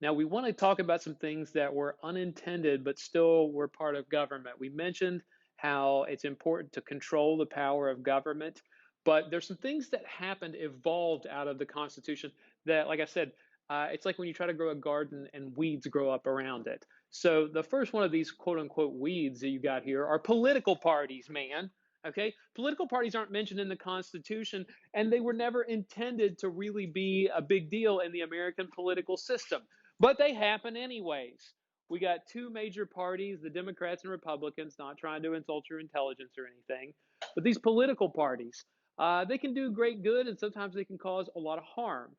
Now, we want to talk about some things that were unintended but still were part of government. We mentioned how it's important to control the power of government, but there's some things that happened, evolved out of the Constitution that, like I said, it's like when you try to grow a garden and weeds grow up around it. So, the first one of these quote unquote weeds that you got here are political parties, man. Okay, political parties aren't mentioned in the Constitution, and they were never intended to really be a big deal in the American political system. But they happen anyways. We got two major parties, the Democrats and Republicans, not trying to insult your intelligence or anything. But these political parties, they can do great good and sometimes they can cause a lot of harm.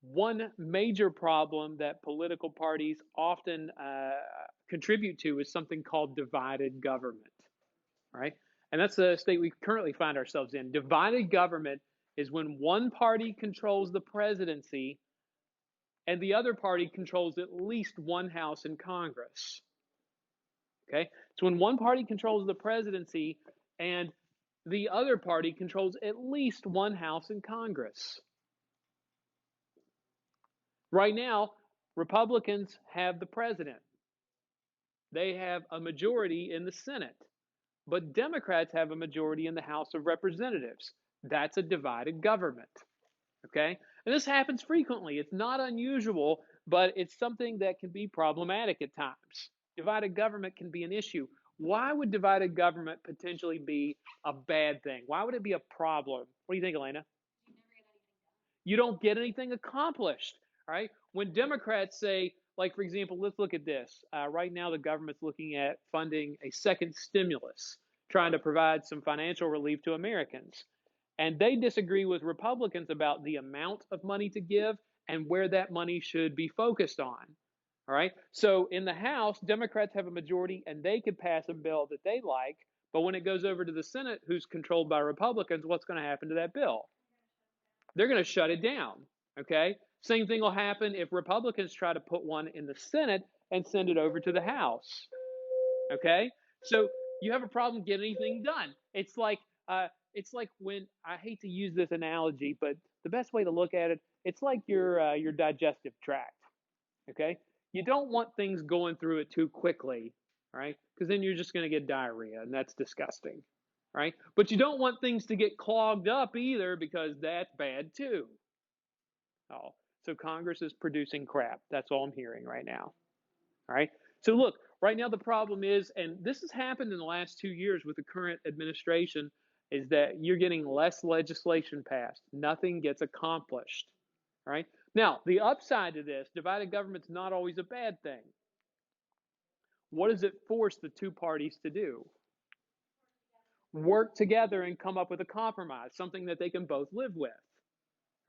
One major problem that political parties often contribute to is something called divided government, right? And that's the state we currently find ourselves in. Divided government is when one party controls the presidency and the other party controls at least one house in Congress. Okay? So when one party controls the presidency and the other party controls at least one house in Congress. Right now, Republicans have the president. They have a majority in the Senate, but Democrats have a majority in the House of Representatives. That's a divided government. Okay? And this happens frequently. It's not unusual, but it's something that can be problematic at times. Divided government can be an issue. Why would divided government potentially be a bad thing? Why would it be a problem? What do you think, Elena? You don't get anything accomplished, right? When Democrats say, like, for example, let's look at this. Right now, the government's looking at funding a second stimulus, trying to provide some financial relief to Americans. And they disagree with Republicans about the amount of money to give and where that money should be focused on. All right. So in the House, Democrats have a majority and they could pass a bill that they like. But when it goes over to the Senate, who's controlled by Republicans, what's going to happen to that bill? They're going to shut it down. Okay. Same thing will happen if Republicans try to put one in the Senate and send it over to the House. Okay. So you have a problem getting anything done. It's like when I hate to use this analogy, but the best way to look at it, it's like your digestive tract. Okay, you don't want things going through it too quickly, right? Because then you're just going to get diarrhea, and that's disgusting, right? But you don't want things to get clogged up either, because that's bad too. Oh, so Congress is producing crap. That's all I'm hearing right now. All right. So look, right now the problem is, and this has happened in the last 2 years with the current administration, is that you're getting less legislation passed. Nothing gets accomplished. All right. Now, the upside to this, divided government's not always a bad thing. What does it force the two parties to do? Work together and come up with a compromise, something that they can both live with.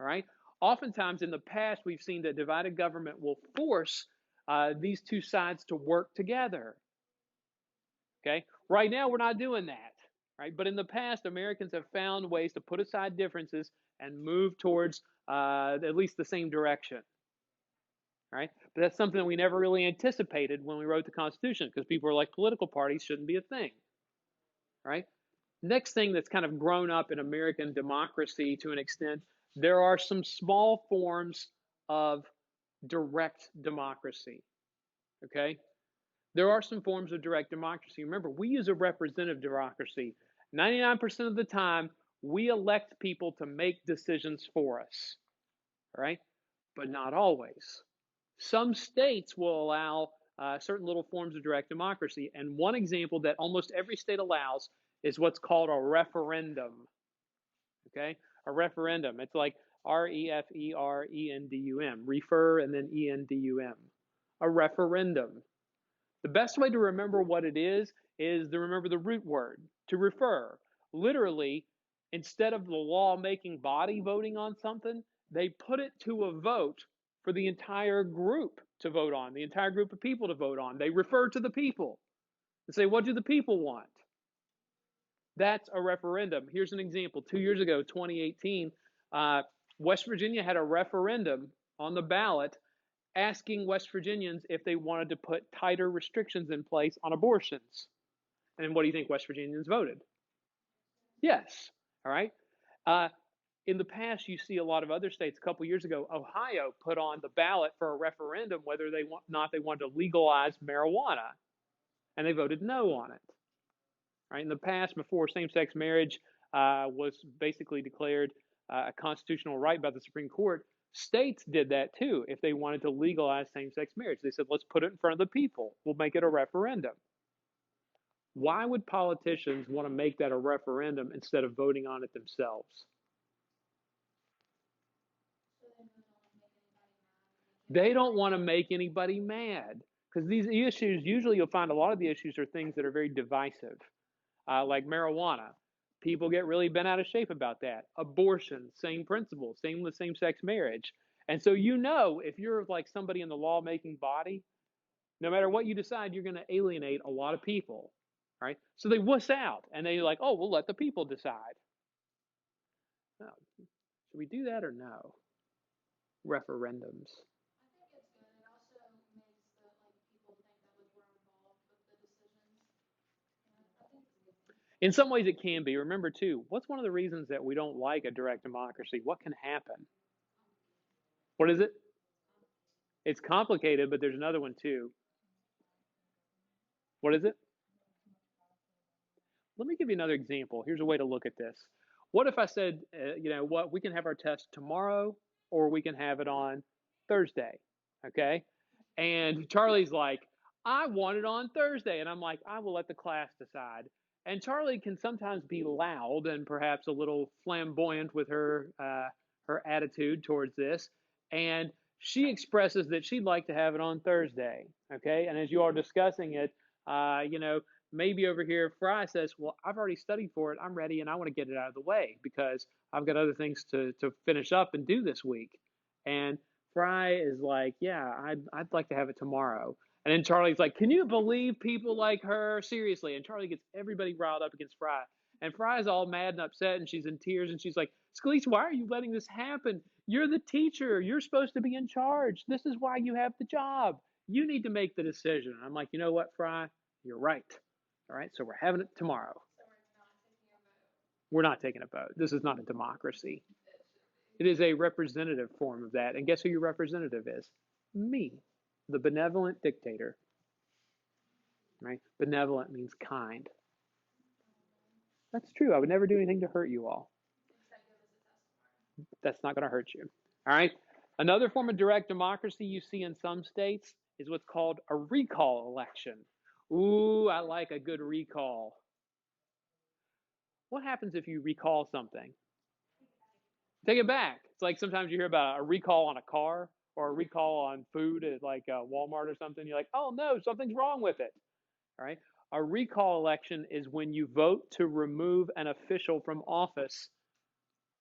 All right. Oftentimes in the past, we've seen that divided government will force these two sides to work together. Okay. Right now, we're not doing that. Right. But in the past, Americans have found ways to put aside differences and move towards at least the same direction. Right. But that's something that we never really anticipated when we wrote the Constitution, because people are like, political parties shouldn't be a thing. Right. Next thing that's kind of grown up in American democracy to an extent, there are some small forms of direct democracy. Okay? There are some forms of direct democracy. Remember, we use a representative democracy. 99% of the time, we elect people to make decisions for us. All right? But not always. Some states will allow certain little forms of direct democracy. And one example that almost every state allows is what's called a referendum. Okay? A referendum. It's like referendum. Refer and then endum. A referendum. The best way to remember what it is to remember the root word, to refer. Literally, instead of the law-making body voting on something, they put it to a vote for the entire group to vote on, the entire group of people to vote on. They refer to the people and say, what do the people want? That's a referendum. Here's an example. 2 years ago, 2018, West Virginia had a referendum on the ballot asking West Virginians if they wanted to put tighter restrictions in place on abortions. And what do you think West Virginians voted? Yes. All right. In the past, you see a lot of other states. A couple years ago, Ohio put on the ballot for a referendum whether they wanted to legalize marijuana, and they voted no on it. Right? In the past, before same-sex marriage was basically declared a constitutional right by the Supreme Court, states did that too. If they wanted to legalize same-sex marriage, they said, let's put it in front of the people. We'll make it a referendum. Why would politicians want to make that a referendum instead of voting on it themselves? They don't want to make anybody mad because these issues, usually you'll find a lot of the issues are things that are very divisive, like marijuana. People get really bent out of shape about that. Abortion, same principle, same with same-sex marriage. And so if you're like somebody in the lawmaking body, no matter what you decide, you're going to alienate a lot of people, right? So they wuss out and they like, oh, we'll let the people decide. No. Should we do that or no? Referendums. In some ways, it can be. Remember, too, what's one of the reasons that we don't like a direct democracy? What can happen? What is it? It's complicated, but there's another one, too. What is it? Let me give you another example. Here's a way to look at this. What if I said, what, we can have our test tomorrow or we can have it on Thursday, okay? And Charlie's like, I want it on Thursday. And I'm like, I will let the class decide. And Charlie can sometimes be loud and perhaps a little flamboyant with her attitude towards this. And she expresses that she'd like to have it on Thursday, okay? And as you are discussing it, maybe over here Fry says, well, I've already studied for it. I'm ready and I want to get it out of the way because I've got other things to finish up and do this week. And Fry is like, yeah, I'd like to have it tomorrow. And then Charlie's like, can you believe people like her? Seriously. And Charlie gets everybody riled up against Fry. And Fry's all mad and upset and she's in tears and she's like, Scalise, why are you letting this happen? You're the teacher. You're supposed to be in charge. This is why you have the job. You need to make the decision. And I'm like, you know what, Fry? You're right. All right, so we're having it tomorrow. We're not taking a vote. This is not a democracy. It is a representative form of that. And guess who your representative is? Me, the benevolent dictator. Right? Benevolent means kind. That's true. I would never do anything to hurt you all. That's not going to hurt you. All right? Another form of direct democracy you see in some states is what's called a recall election. Ooh, I like a good recall. What happens if you recall something? Take it back. It's like sometimes you hear about a recall on a car or a recall on food at like Walmart or something. You're like, oh no, something's wrong with it. All right. A recall election is when you vote to remove an official from office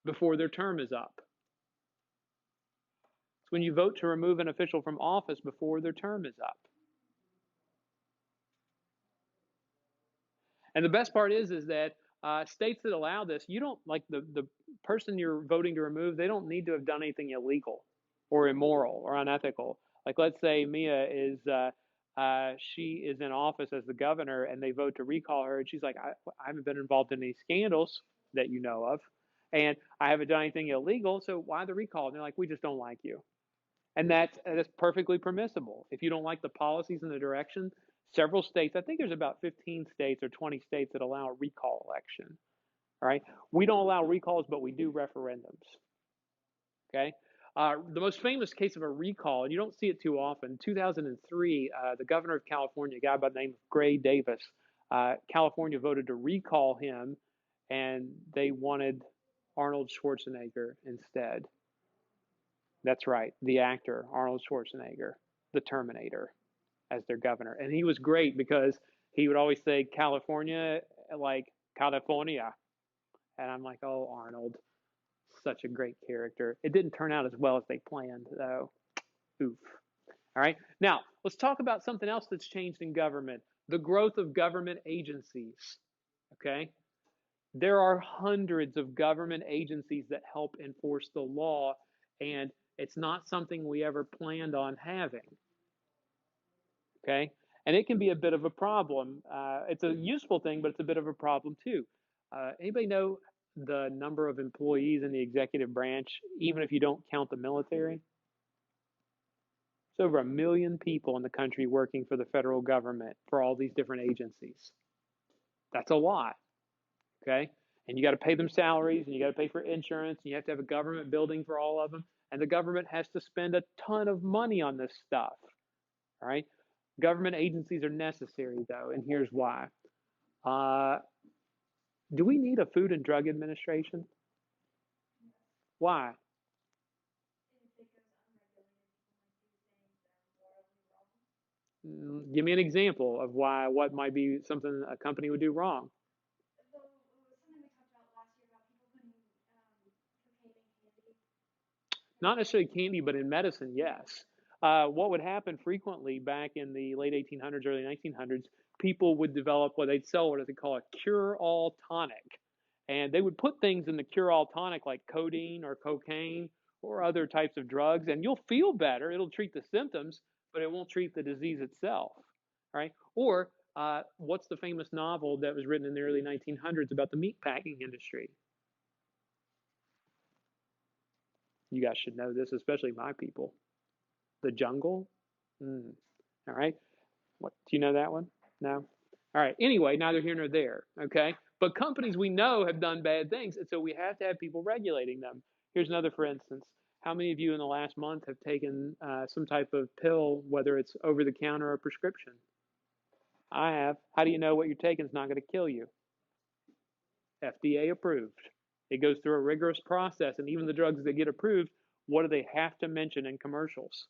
before their term is up. It's when you vote to remove an official from office before their term is up. And the best part is that states that allow this, you don't like the person you're voting to remove, they don't need to have done anything illegal or immoral or unethical. Like let's say Mia is she is in office as the governor and they vote to recall her and she's like, I haven't been involved in any scandals that you know of and I haven't done anything illegal, so why the recall? And they're like, we just don't like you. And that's perfectly permissible. If you don't like the policies and the direction, several states, I think there's about 15 states or 20 states that allow a recall election. All right. We don't allow recalls, but we do referendums. Okay. The most famous case of a recall, and you don't see it too often, 2003, the governor of California, a guy by the name of Gray Davis, California voted to recall him, and they wanted Arnold Schwarzenegger instead. That's right, the actor, Arnold Schwarzenegger, the Terminator, as their governor. And he was great because he would always say California, like California. And I'm like, oh, Arnold, such a great character. It didn't turn out as well as they planned, though. Oof. All right. Now, let's talk about something else that's changed in government, the growth of government agencies. Okay. There are hundreds of government agencies that help enforce the law, and it's not something we ever planned on having. Okay. And it can be a bit of a problem. It's a useful thing, but it's a bit of a problem too. Anybody know the number of employees in the executive branch, even if you don't count the military? It's over 1 million people in the country working for the federal government for all these different agencies. That's a lot, okay? And you got to pay them salaries, and you got to pay for insurance, and you have to have a government building for all of them, and the government has to spend a ton of money on this stuff, all right? Government agencies are necessary, though, and here's why. Uh, do we need a Food and Drug Administration? Why? Give me an example of why, what might be something a company would do wrong. Not necessarily candy, but in medicine, yes. What would happen frequently back in the late 1800s, early 1900s, people would develop what they'd sell, what they call a cure-all tonic. And they would put things in the cure-all tonic like codeine or cocaine or other types of drugs, and you'll feel better. It'll treat the symptoms, but it won't treat the disease itself, right? Or what's the famous novel that was written in the early 1900s about the meatpacking industry? You guys should know this, especially my people. The Jungle. Mm. All right. What do you know that one? No. All right. Anyway, neither here nor there. Okay. But companies we know have done bad things, and so we have to have people regulating them. Here's another, for instance. How many of you in the last month have taken some type of pill, whether it's over the counter or prescription? I have. How do you know what you're taking is not going to kill you? FDA approved. It goes through a rigorous process, and even the drugs that get approved, what do they have to mention in commercials?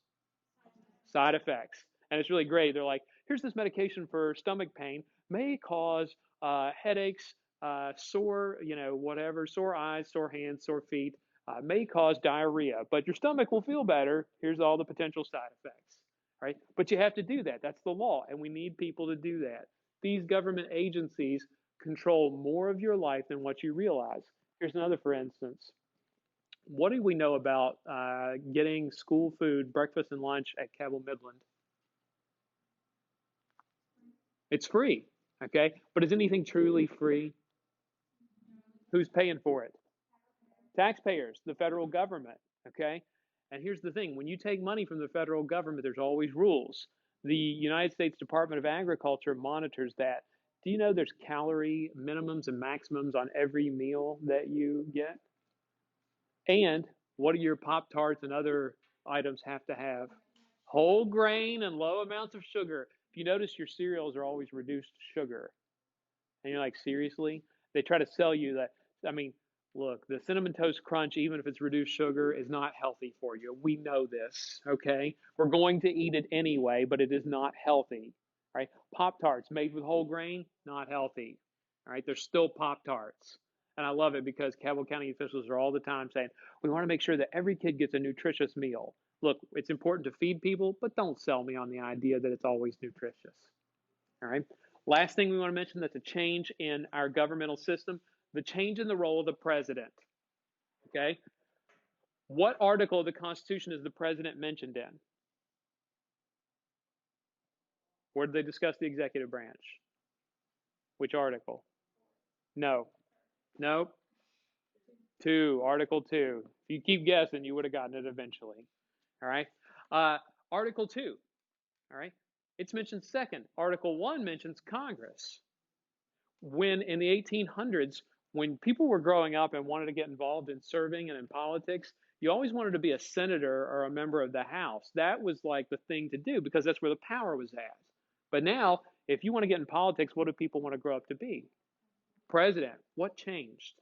Side effects. And it's really great. They're like, here's this medication for stomach pain, may cause headaches, sore, whatever, sore eyes, sore hands, sore feet, may cause diarrhea, but your stomach will feel better. Here's all the potential side effects, right? But you have to do that. That's the law, and we need people to do that. These government agencies control more of your life than what you realize. Here's another, for instance. What do we know about getting school food, breakfast and lunch at Cabell Midland? It's free, okay? But is anything truly free? Who's paying for it? Taxpayers, the federal government, okay? And here's the thing, when you take money from the federal government, there's always rules. The United States Department of Agriculture monitors that. Do you know there's calorie minimums and maximums on every meal that you get? And what do your Pop Tarts and other items have to have? Whole grain and low amounts of sugar. If you notice, your cereals are always reduced sugar. And you're like, seriously? They try to sell you that. I mean, look, the Cinnamon Toast Crunch, even if it's reduced sugar, is not healthy for you. We know this, okay? We're going to eat it anyway, but it is not healthy, right? Pop Tarts made with whole grain, not healthy, all right? They're still Pop Tarts. And I love it because Cabell County officials are all the time saying, we want to make sure that every kid gets a nutritious meal. Look, it's important to feed people, but don't sell me on the idea that it's always nutritious. All right. Last thing we want to mention that's a change in our governmental system, the change in the role of the president. Okay. What article of the Constitution is the president mentioned in? Where did they discuss the executive branch? Which article? No. Nope. Two. Article 2. If you keep guessing, you would have gotten it eventually. All right. Article 2. All right. It's mentioned second. Article 1 mentions Congress. When in the 1800s, when people were growing up and wanted to get involved in serving and in politics, you always wanted to be a senator or a member of the House. That was like the thing to do because that's where the power was at. But now, if you want to get in politics, what do people want to grow up to be? President. What changed?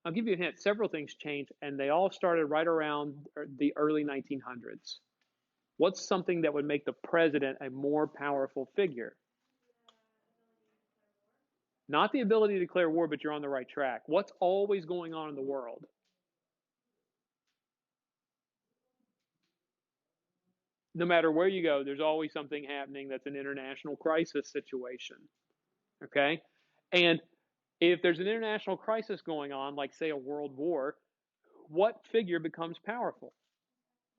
I'll give you a hint. Several things changed, and they all started right around the early 1900s. What's something that would make the president a more powerful figure? Not the ability to declare war, but you're on the right track. What's always going on in the world? No matter where you go, there's always something happening that's an international crisis situation. Okay? And if there's an international crisis going on, like, say, a world war, what figure becomes powerful?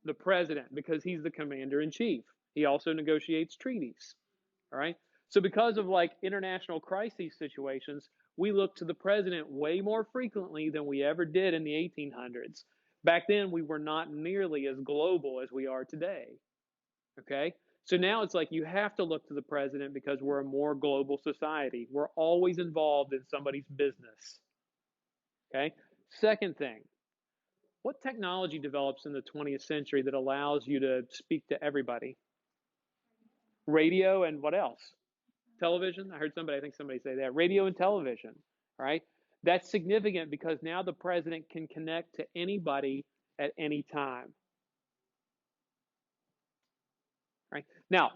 The president, because he's the commander in chief. He also negotiates treaties. All right? So, because of like international crisis situations, we look to the president way more frequently than we ever did in the 1800s. Back then, we were not nearly as global as we are today. Okay? So now it's like you have to look to the president because we're a more global society. We're always involved in somebody's business. Okay? Second thing, what technology develops in the 20th century that allows you to speak to everybody? Radio and what else? Television. I heard somebody, I think somebody say that. Radio and television, right? That's significant because now the president can connect to anybody at any time. Right? Now,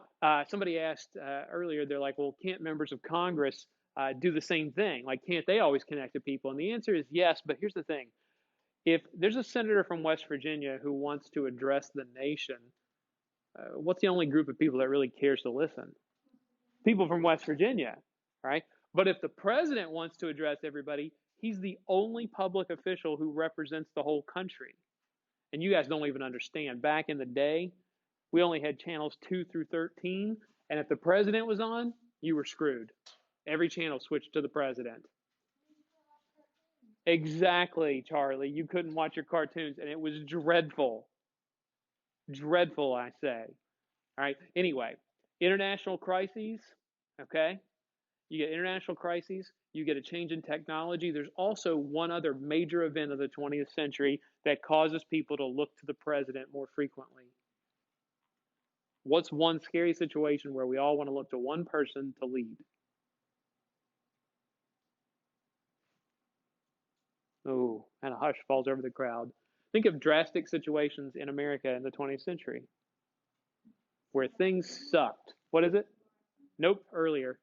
somebody asked earlier, they're like, well, can't members of Congress do the same thing? Like, can't they always connect to people? And the answer is yes, but here's the thing. If there's a senator from West Virginia who wants to address the nation, what's the only group of people that really cares to listen? People from West Virginia, right? But if the president wants to address everybody, he's the only public official who represents the whole country. And you guys don't even understand. Back in the day, we only had channels 2 through 13, and if the president was on, you were screwed. Every channel switched to the president. Exactly, Charlie. You couldn't watch your cartoons, and it was dreadful. Dreadful, I say. All right. Anyway, international crises, okay? You get international crises, you get a change in technology. There's also one other major event of the 20th century that causes people to look to the president more frequently. What's one scary situation where we all want to look to one person to lead? Oh, and a hush falls over the crowd. Think of drastic situations in America in the 20th century where things sucked. What is it? Nope, earlier.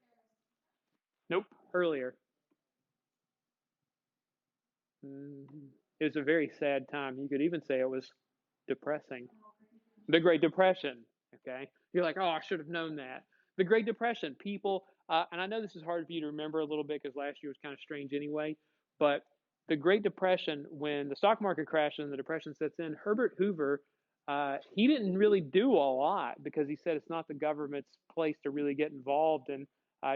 Nope, earlier. It was a very sad time. You could even say it was depressing. The Great Depression. Okay, you're like, oh, I should have known that. The Great Depression. People, and I know this is hard for you to remember a little bit because last year was kind of strange anyway. But the Great Depression, when the stock market crashes and the depression sets in, Herbert Hoover, he didn't really do a lot because he said it's not the government's place to really get involved and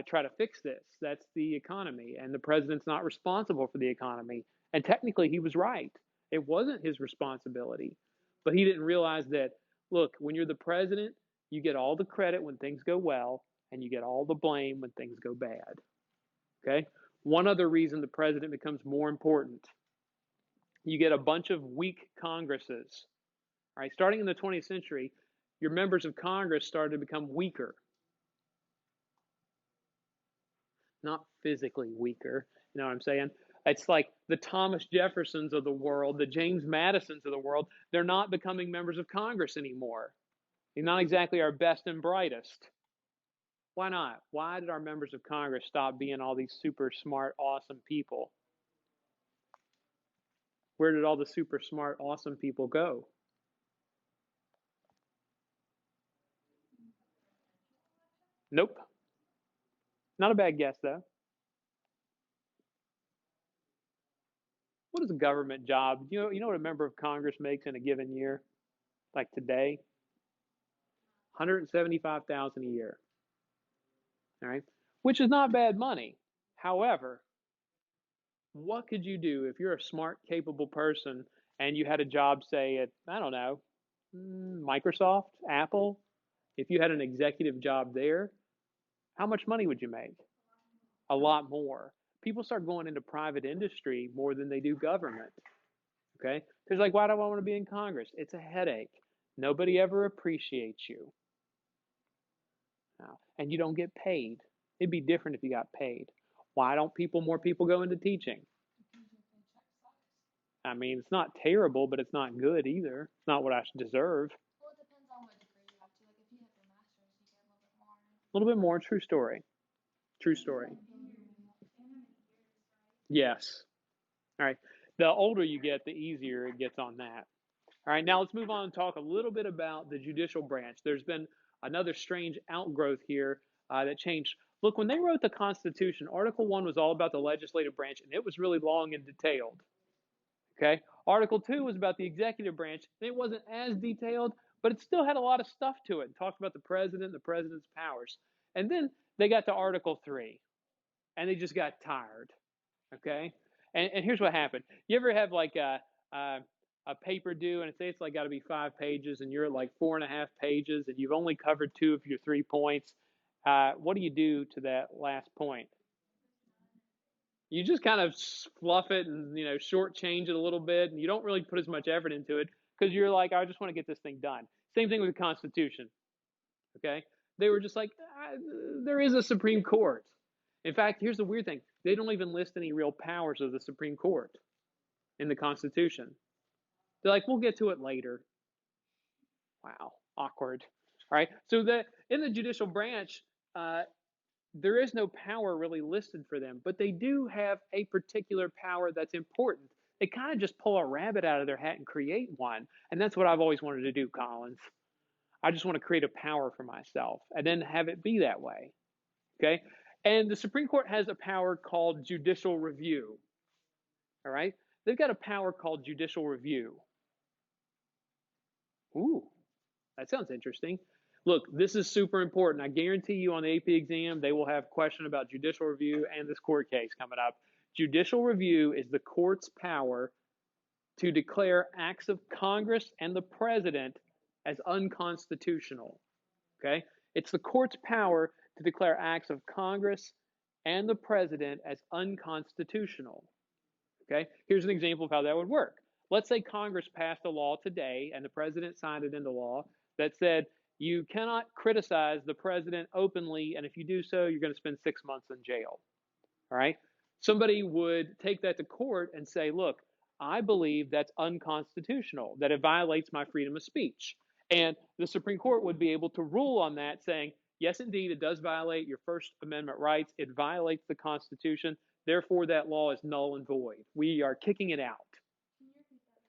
try to fix this. That's the economy, and the president's not responsible for the economy. And technically, he was right. It wasn't his responsibility, but he didn't realize that. Look, when you're the president, you get all the credit when things go well, and you get all the blame when things go bad. Okay? One other reason the president becomes more important, you get a bunch of weak Congresses. All right, starting in the 20th century, your members of Congress started to become weaker. Not physically weaker, you know what I'm saying? It's like the Thomas Jeffersons of the world, the James Madisons of the world, they're not becoming members of Congress anymore. They're not exactly our best and brightest. Why not? Why did our members of Congress stop being all these super smart, awesome people? Where did all the super smart, awesome people go? Nope. Not a bad guess, though. What is a government job? You know what a member of Congress makes in a given year? Like today? 175,000 a year. All right. Which is not bad money. However, what could you do if you're a smart, capable person and you had a job, say, at, I don't know, Microsoft, Apple? If you had an executive job there, how much money would you make? A lot more. People start going into private industry more than they do government. Okay? Because, like, why do I want to be in Congress? It's a headache. Nobody ever appreciates you. And you don't get paid. It'd be different if you got paid. Why don't more people go into teaching? I mean, it's not terrible, but it's not good either. It's not what I deserve. A little bit more. True story. True story. Yes. All right. The older you get, the easier it gets on that. All right. Now let's move on and talk a little bit about the judicial branch. There's been another strange outgrowth here that changed. Look, when they wrote the Constitution, Article 1 was all about the legislative branch, and it was really long and detailed. Okay. Article 2 was about the executive branch. And it wasn't as detailed, but it still had a lot of stuff to it. It talked about the president's powers. And then they got to Article 3, and they just got tired. Okay, and here's what happened. You ever have like a paper due, and say it's like got to be 5 pages, and you're at like 4.5 pages, and you've only covered 2 of your 3 points. What do you do to that last point? You just kind of fluff it and shortchange it a little bit, and you don't really put as much effort into it because you're like, I just want to get this thing done. Same thing with the Constitution. Okay, they were just like, there is a Supreme Court. In fact, here's the weird thing: they don't even list any real powers of the Supreme Court in the Constitution. They're like, we'll get to it later. Wow, awkward. All right, so in the judicial branch, uh, there is no power really listed for them, but they do have a particular power that's important. They kind of just pull a rabbit out of their hat and create one, and that's what I've always wanted to do, Collins. I just want to create a power for myself and then have it be that way. Okay, and the Supreme Court has a power called judicial review. All right, they've got a power called judicial review. Ooh, that sounds interesting. Look, this is super important. I guarantee you on the AP exam, they will have a question about judicial review and this court case coming up. Judicial review is the court's power to declare acts of Congress and the president as unconstitutional. Okay? It's the court's power to declare acts of Congress and the president as unconstitutional. Okay? Here's an example of how that would work. Let's say Congress passed a law today and the president signed it into law that said you cannot criticize the president openly, and if you do so, you're going to spend 6 months in jail. All right? Somebody would take that to court and say, look, I believe that's unconstitutional, that it violates my freedom of speech. And the Supreme Court would be able to rule on that, saying, yes, indeed, it does violate your First Amendment rights. It violates the Constitution. Therefore, that law is null and void. We are kicking it out.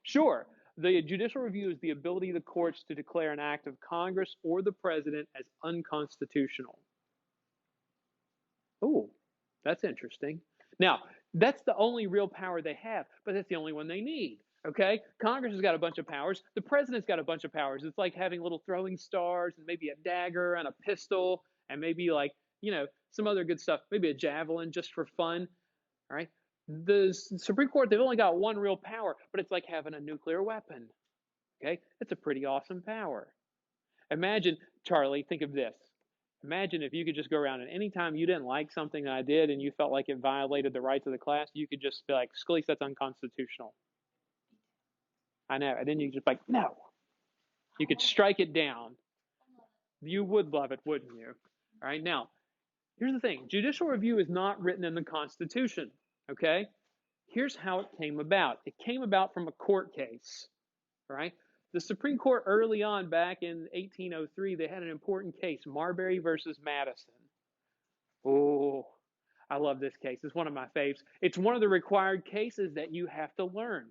Sure. The judicial review is the ability of the courts to declare an act of Congress or the president as unconstitutional. Oh, that's interesting. Now, that's the only real power they have, but that's the only one they need. Okay? Congress has got a bunch of powers. The president's got a bunch of powers. It's like having little throwing stars and maybe a dagger and a pistol and maybe like, some other good stuff. Maybe a javelin just for fun. All right? The Supreme Court, they've only got one real power, but it's like having a nuclear weapon. Okay? It's a pretty awesome power. Imagine, Charlie, think of this. Imagine if you could just go around and anytime you didn't like something I did and you felt like it violated the rights of the class, you could just be like, Scalise, that's unconstitutional. I know. And then you just like, no. You could strike it down. You would love it, wouldn't you? All right. Now, here's the thing. Judicial review is not written in the Constitution. Okay? Here's how it came about. It came about from a court case. All right? The Supreme Court early on, back in 1803, they had an important case, Marbury versus Madison. Oh, I love this case. It's one of my faves. It's one of the required cases that you have to learn.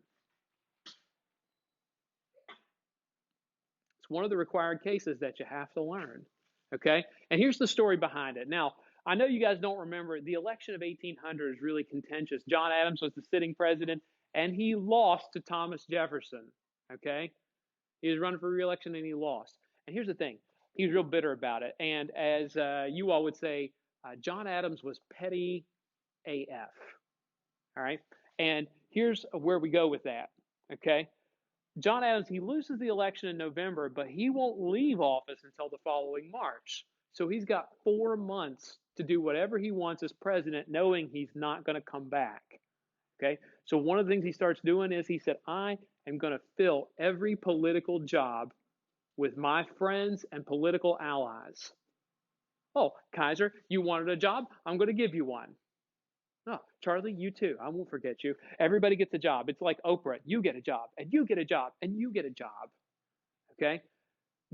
It's one of the required cases that you have to learn. Okay? And here's the story behind it. Now, I know you guys don't remember, the election of 1800 is really contentious. John Adams was the sitting president, and he lost to Thomas Jefferson. Okay? He was running for re-election and he lost. And here's the thing. He was real bitter about it. And as you all would say, John Adams was petty AF. All right? And here's where we go with that. Okay? John Adams, he loses the election in November, but he won't leave office until the following March. So he's got 4 months to do whatever he wants as president, knowing he's not going to come back. Okay? So one of the things he starts doing is he said, I am going to fill every political job with my friends and political allies. Oh, Kaiser, you wanted a job? I'm going to give you one. Oh, Charlie, you too. I won't forget you. Everybody gets a job. It's like Oprah. You get a job, and you get a job, and you get a job. Okay?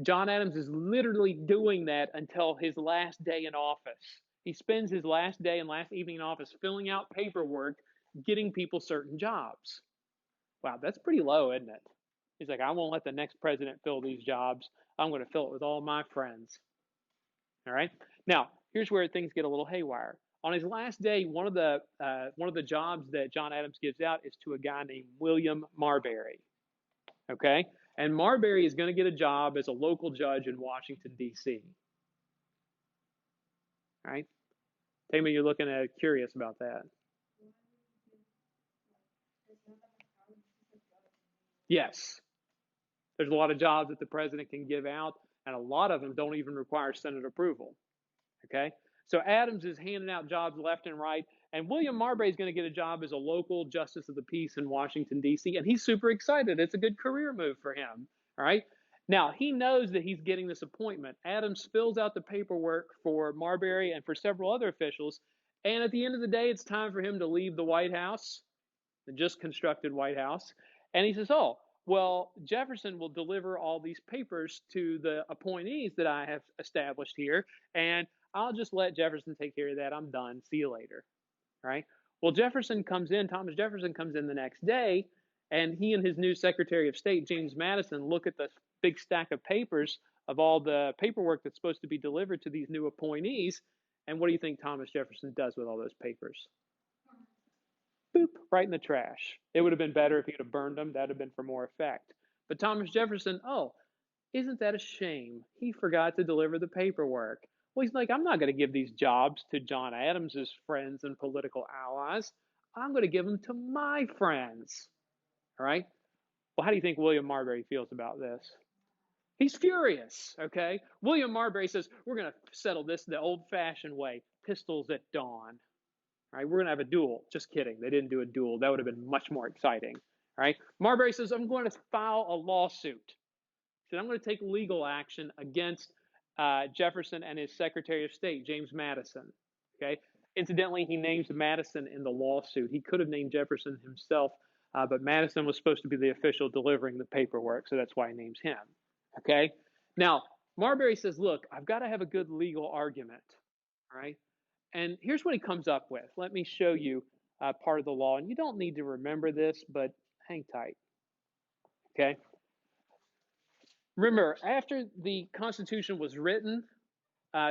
John Adams is literally doing that until his last day in office. He spends his last day and last evening in office filling out paperwork, getting people certain jobs. Wow, that's pretty low, isn't it? He's like, I won't let the next president fill these jobs. I'm going to fill it with all my friends. All right? Now, here's where things get a little haywire. On his last day, one of the jobs that John Adams gives out is to a guy named William Marbury. Okay? And Marbury is going to get a job as a local judge in Washington, D.C. All right? Tammy, you're looking at curious about that. Yes, there's a lot of jobs that the president can give out, and a lot of them don't even require Senate approval. Okay? So Adams is handing out jobs left and right, and William Marbury is going to get a job as a local justice of the peace in Washington, D.C., and he's super excited. It's a good career move for him. All right? Now, he knows that he's getting this appointment. Adams fills out the paperwork for Marbury and for several other officials, and at the end of the day, it's time for him to leave the White House, the just constructed White House, and he says, oh, well, Jefferson will deliver all these papers to the appointees that I have established here, and I'll just let Jefferson take care of that. I'm done. See you later. Right? Well, Thomas Jefferson comes in the next day, and he and his new Secretary of State, James Madison, look at the big stack of papers of all the paperwork that's supposed to be delivered to these new appointees. And what do you think Thomas Jefferson does with all those papers? Boop, right in the trash. It would have been better if he would have burned them. That would have been for more effect. But Thomas Jefferson, oh, isn't that a shame? He forgot to deliver the paperwork. Well, he's like, I'm not going to give these jobs to John Adams's friends and political allies. I'm going to give them to my friends. All right? Well, how do you think William Marbury feels about this? He's furious, okay? William Marbury says, we're going to settle this the old-fashioned way, pistols at dawn. All right, we're going to have a duel. Just kidding. They didn't do a duel. That would have been much more exciting. All right? Marbury says, I'm going to file a lawsuit. He said, I'm going to take legal action against Jefferson and his Secretary of State, James Madison. Okay. Incidentally, he names Madison in the lawsuit. He could have named Jefferson himself, but Madison was supposed to be the official delivering the paperwork, so that's why he names him. Okay. Now, Marbury says, look, I've got to have a good legal argument. All right. And here's what he comes up with. Let me show you part of the law. And you don't need to remember this, but hang tight. Okay. Remember, after the Constitution was written,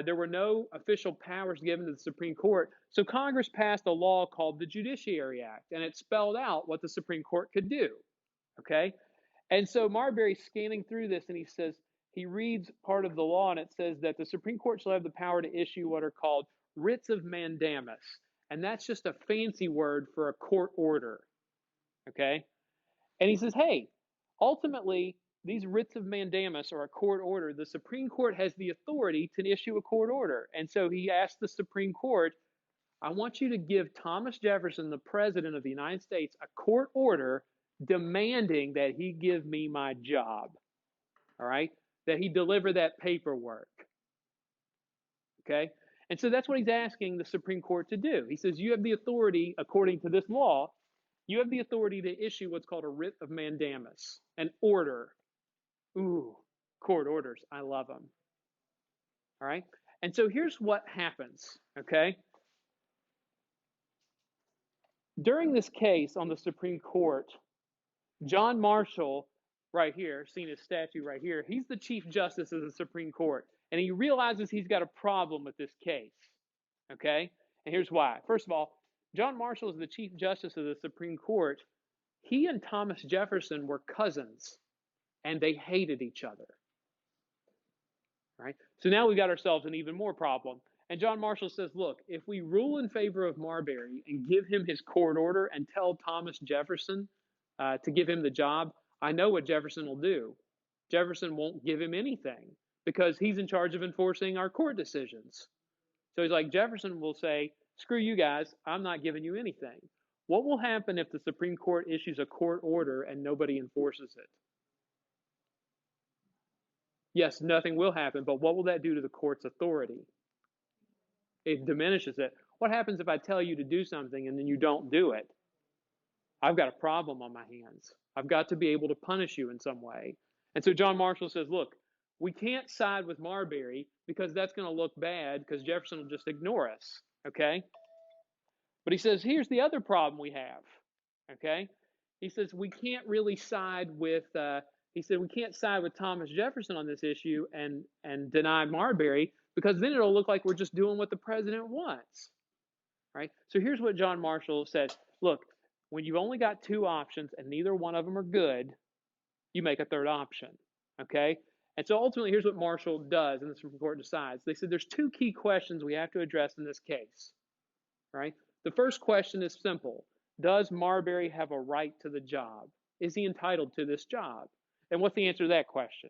there were no official powers given to the Supreme Court. So Congress passed a law called the Judiciary Act, and it spelled out what the Supreme Court could do. Okay? And so Marbury's scanning through this, and he reads part of the law, and it says that the Supreme Court shall have the power to issue what are called writs of mandamus. And that's just a fancy word for a court order. Okay? And he says, hey, ultimately, these writs of mandamus or a court order, the Supreme Court has the authority to issue a court order. And so he asked the Supreme Court, I want you to give Thomas Jefferson, the President of the United States, a court order demanding that he give me my job. All right? That he deliver that paperwork. Okay? And so that's what he's asking the Supreme Court to do. He says, you have the authority, according to this law, you have the authority to issue what's called a writ of mandamus, an order. Ooh, court orders. I love them. All right? And so here's what happens, okay? During this case on the Supreme Court, John Marshall, right here, seen his statue right here, he's the Chief Justice of the Supreme Court. And he realizes he's got a problem with this case, okay? And here's why. First of all, John Marshall is the Chief Justice of the Supreme Court. He and Thomas Jefferson were cousins, and they hated each other. Right? So now we got ourselves an even more problem. And John Marshall says, look, if we rule in favor of Marbury and give him his court order and tell Thomas Jefferson to give him the job, I know what Jefferson will do. Jefferson won't give him anything because he's in charge of enforcing our court decisions. So he's like, Jefferson will say, screw you guys, I'm not giving you anything. What will happen if the Supreme Court issues a court order and nobody enforces it? Yes, nothing will happen, but what will that do to the court's authority? It diminishes it. What happens if I tell you to do something and then you don't do it? I've got a problem on my hands. I've got to be able to punish you in some way. And so John Marshall says, look, we can't side with Marbury because that's going to look bad because Jefferson will just ignore us, okay? But he says, here's the other problem we have, okay? He says, we can't really side with, we can't side with Thomas Jefferson on this issue and deny Marbury because then it'll look like we're just doing what the president wants, right? So here's what John Marshall says. Look, when you've only got two options and neither one of them are good, you make a third option, okay? And so ultimately, here's what Marshall does and the Supreme Court decides. They said there's two key questions we have to address in this case, right? The first question is simple. Does Marbury have a right to the job? Is he entitled to this job? And what's the answer to that question?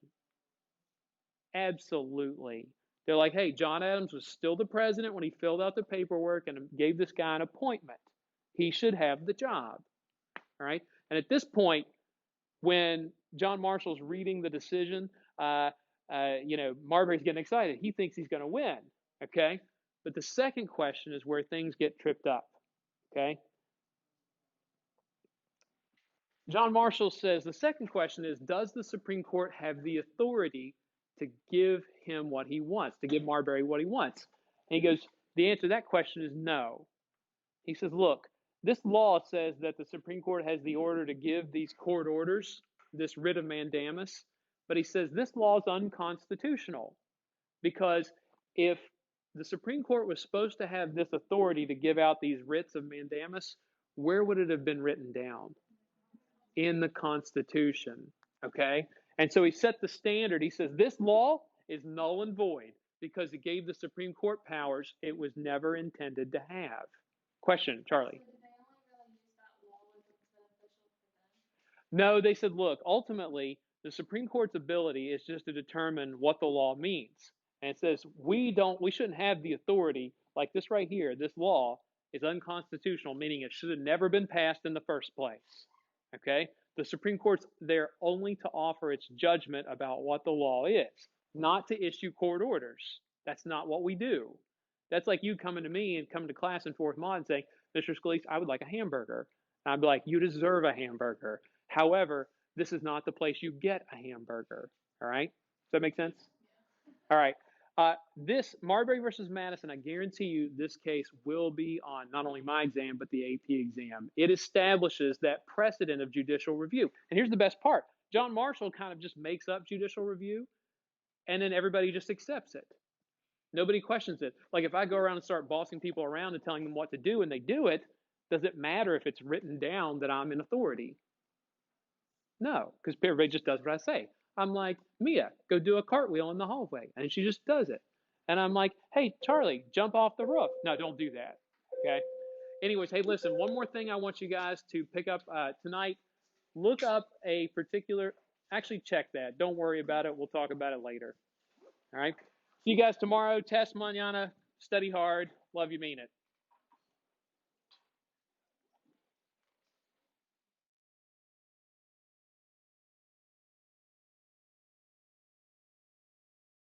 Absolutely. They're like, hey, John Adams was still the president when he filled out the paperwork and gave this guy an appointment. He should have the job. All right. And at this point, when John Marshall's reading the decision, Marbury's getting excited. He thinks he's going to win. Okay. But the second question is where things get tripped up. Okay. John Marshall says the second question is, does the Supreme Court have the authority to give him what he wants, to give Marbury what he wants? And he goes, the answer to that question is no. He says, look, this law says that the Supreme Court has the order to give these court orders, this writ of mandamus, but he says this law is unconstitutional because if the Supreme Court was supposed to have this authority to give out these writs of mandamus, where would it have been written down? In the Constitution, okay? And so he set the standard. He says this law is null and void because it gave the Supreme Court powers it was never intended to have. Question, Charlie. No, they said, look, ultimately, the Supreme Court's ability is just to determine what the law means. And it says we shouldn't have the authority like this right here. This law is unconstitutional, meaning it should have never been passed in the first place. Okay? The Supreme Court's there only to offer its judgment about what the law is, not to issue court orders. That's not what we do. That's like you coming to me and coming to class in fourth mod and saying, Mr. Scalise, I would like a hamburger. And I'd be like, you deserve a hamburger. However, this is not the place you get a hamburger. All right? Does that make sense? All right. This Marbury versus Madison, I guarantee you this case will be on not only my exam, but the AP exam. It establishes that precedent of judicial review. And here's the best part. John Marshall kind of just makes up judicial review, and then everybody just accepts it. Nobody questions it. Like if I go around and start bossing people around and telling them what to do and they do it, does it matter if it's written down that I'm in authority? No, because everybody just does what I say. I'm like, Mia, go do a cartwheel in the hallway. And she just does it. And I'm like, hey, Charlie, jump off the roof. No, don't do that. Okay. Anyways, hey, listen, one more thing I want you guys to pick up tonight. Look up a particular, actually check that. Don't worry about it. We'll talk about it later. All right. See you guys tomorrow. Test mañana. Study hard. Love you, mean it.